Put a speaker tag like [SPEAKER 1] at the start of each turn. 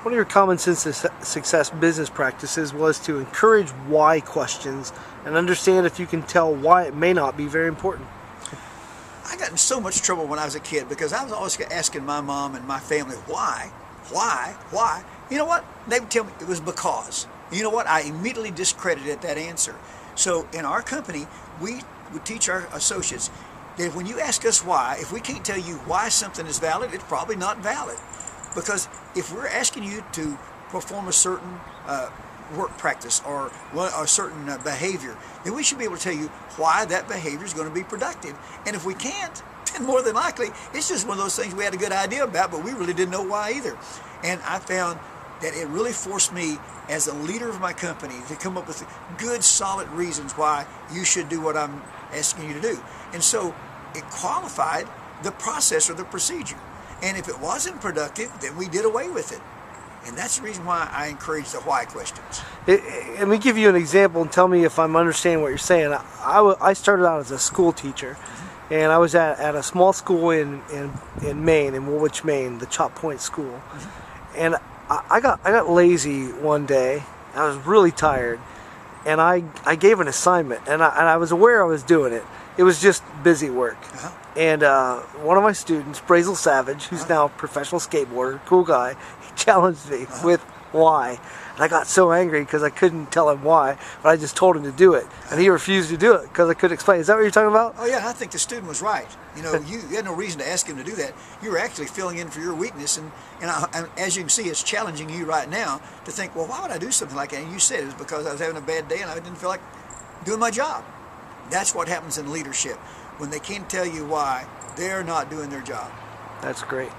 [SPEAKER 1] One of your common sense success business practices was to encourage why questions and understand if you can tell why it may not be very important.
[SPEAKER 2] I got in so much trouble when I was a kid because I was always asking my mom and my family, why? You know what? They would tell me it was because. You know what? I immediately discredited that answer. So in our company, we would teach our associates that when you ask us why, if we can't tell you why something is valid, it's probably not valid. Because if we're asking you to perform a certain work practice or a certain behavior, then we should be able to tell you why that behavior is going to be productive. And if we can't, then more than likely, it's just one of those things we had a good idea about, but we really didn't know why either. And I found that it really forced me as a leader of my company to come up with good, solid reasons why you should do what I'm asking you to do. And so it qualified the process or the procedure. And if it wasn't productive, then we did away with it. And that's the reason why I encourage the why questions.
[SPEAKER 1] Let me give you an example and tell me if I'm understanding what you're saying. I started out as a school teacher, and I was at a small school in Maine, in Woolwich, Maine, the Chop Point School. And I got lazy one day. I was really tired, and I gave an assignment, and I was aware I was doing it. It was just busy work. And one of my students, Brazel Savage, who's now a professional skateboarder, cool guy, he challenged me with why. And I got so angry because I couldn't tell him why, but I just told him to do it. And he refused to do it because I couldn't explain. Is that what you're talking about?
[SPEAKER 2] Oh yeah, I think the student was right. You know, you had no reason to ask him to do that. You were actually filling in for your weakness. And as you can see, it's challenging you right now to think, well, why would I do something like that? And you said it was because I was having a bad day and I didn't feel like doing my job. That's what happens in leadership. When they can't tell you why, they're not doing their job.
[SPEAKER 1] That's great.